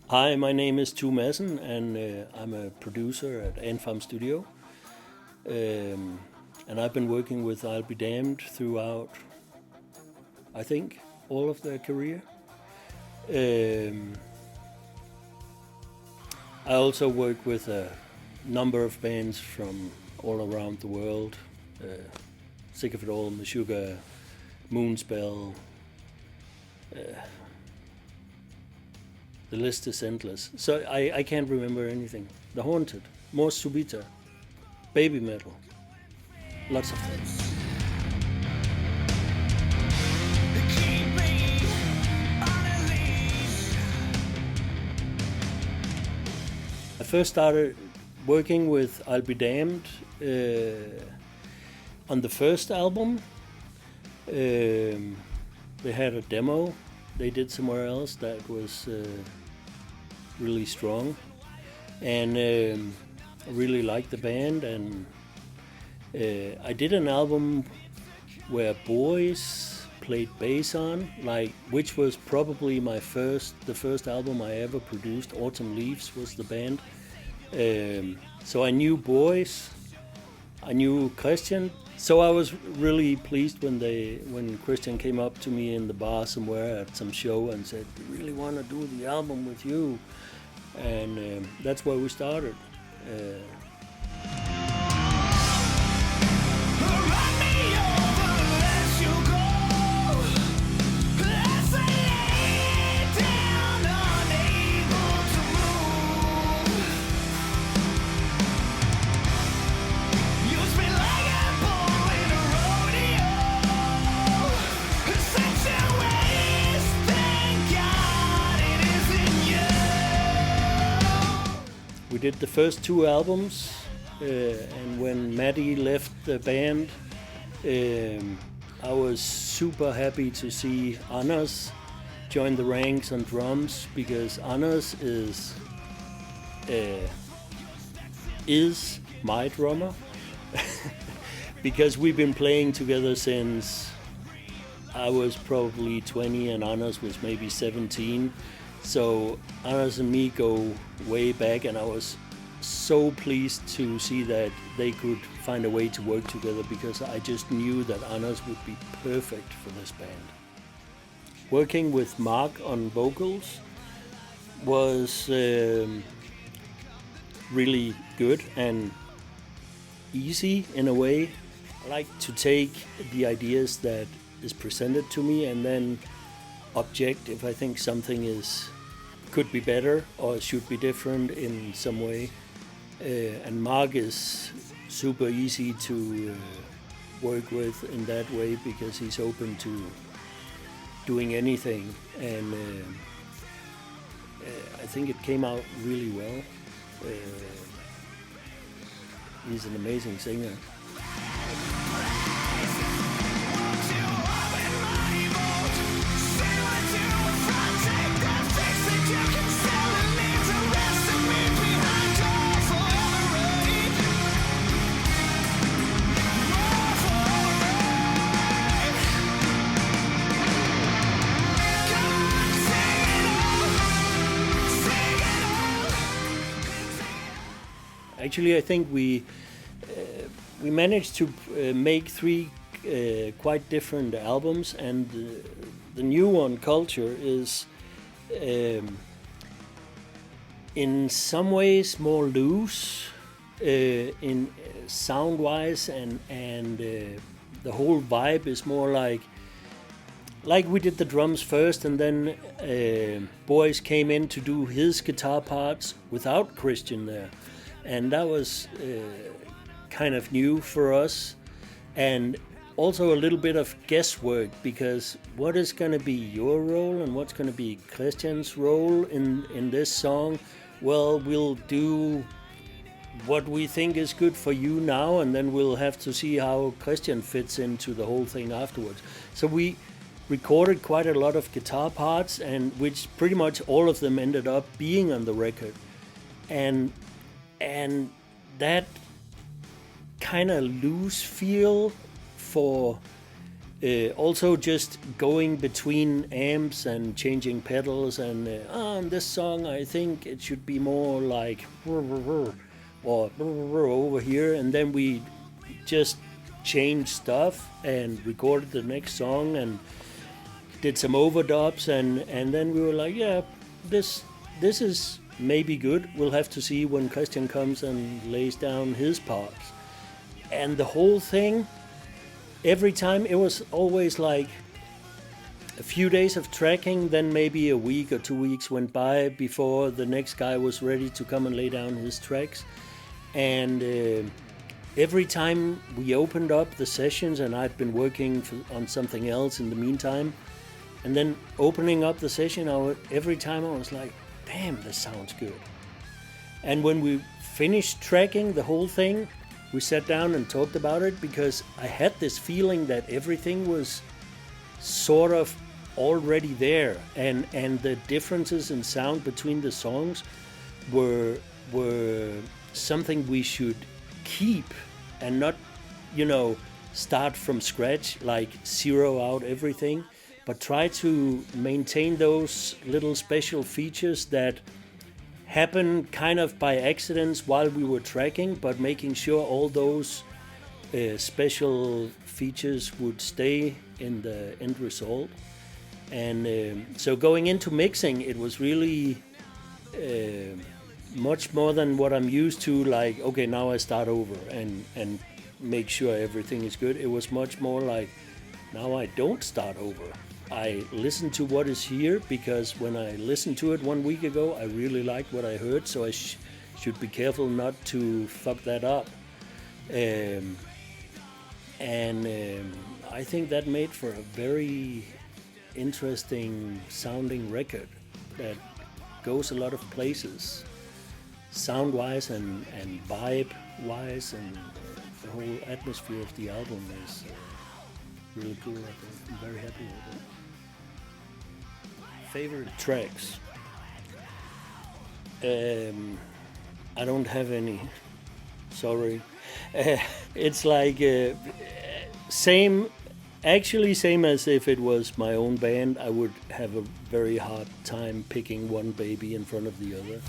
Hi, my name is Tue Madsen, and I'm a producer at Antfarm Studio. And I've been working with I'll Be Damned throughout, I think, all of their career. Um, I also work with a number of bands from all around the world. Sick of It All, Meshuggah, Moonspell. The list is endless. So I can't remember anything. The Haunted, Mors Subita, Baby Metal, lots of things. I first started working with I'll Be Damned on the first album. They had a demo they did somewhere else that was really strong, and I really liked the band. And I did an album where boys played bass on, which was probably the first album I ever produced. Autumn Leaves was the band. So I knew boys, I knew Christian. So I was really pleased when Christian came up to me in the bar somewhere at some show and said, "We really want to do the album with you," and that's where we started. We did the first two albums, and when Maddie left the band, I was super happy to see Anders join the ranks on drums, because Anders is my drummer. Because we've been playing together since I was probably 20 and Anders was maybe 17. So Anders and me go way back, and I was so pleased to see that they could find a way to work together, because I just knew that Anders would be perfect for this band. Working with Mark on vocals was really good and easy in a way. I like to take the ideas that is presented to me and then object if I think something could be better or should be different in some way. And Mark is super easy to work with in that way, because he's open to doing anything, and I think it came out really well. He's an amazing singer. Actually, I think we managed to make three quite different albums, and the new one, Culture, is in some ways more loose in sound-wise, and the whole vibe is more like we did the drums first, and then Boys came in to do his guitar parts without Christian there. And that was kind of new for us, and also a little bit of guesswork, because what is going to be your role and what's going to be Christian's role in this song? Well, we'll do what we think is good for you now, and then we'll have to see how Christian fits into the whole thing afterwards. So we recorded quite a lot of guitar parts, and which pretty much all of them ended up being on the record. And that kind of loose feel for Also just going between amps and changing pedals, and on this song I think it should be more like or over here, and then we just changed stuff and recorded the next song and did some overdubs, and then we were like, yeah, this is maybe good. We'll have to see when Christian comes and lays down his parts. And the whole thing, every time, it was always like a few days of tracking, then maybe a week or 2 weeks went by before the next guy was ready to come and lay down his tracks. And every time we opened up the sessions, and I'd been working on something else in the meantime, and then opening up the session, every time I was like, damn, this sounds good. And when we finished tracking the whole thing, we sat down and talked about it, because I had this feeling that everything was sort of already there, and the differences in sound between the songs were something we should keep and not, start from scratch, like zero out everything, but try to maintain those little special features that happen kind of by accidents while we were tracking, but making sure all those special features would stay in the end result. And so going into mixing, it was really much more than what I'm used to, like, okay, now I start over and make sure everything is good. It was much more like, now I don't start over. I listen to what is here, because when I listened to it 1 week ago, I really liked what I heard, so I should be careful not to fuck that up. I think that made for a very interesting sounding record that goes a lot of places, sound-wise and vibe-wise, and the whole atmosphere of the album is really cool. I think I'm very happy with it. Favorite tracks? I don't have any. Sorry. It's like same as if it was my own band. I would have a very hard time picking one baby in front of the other.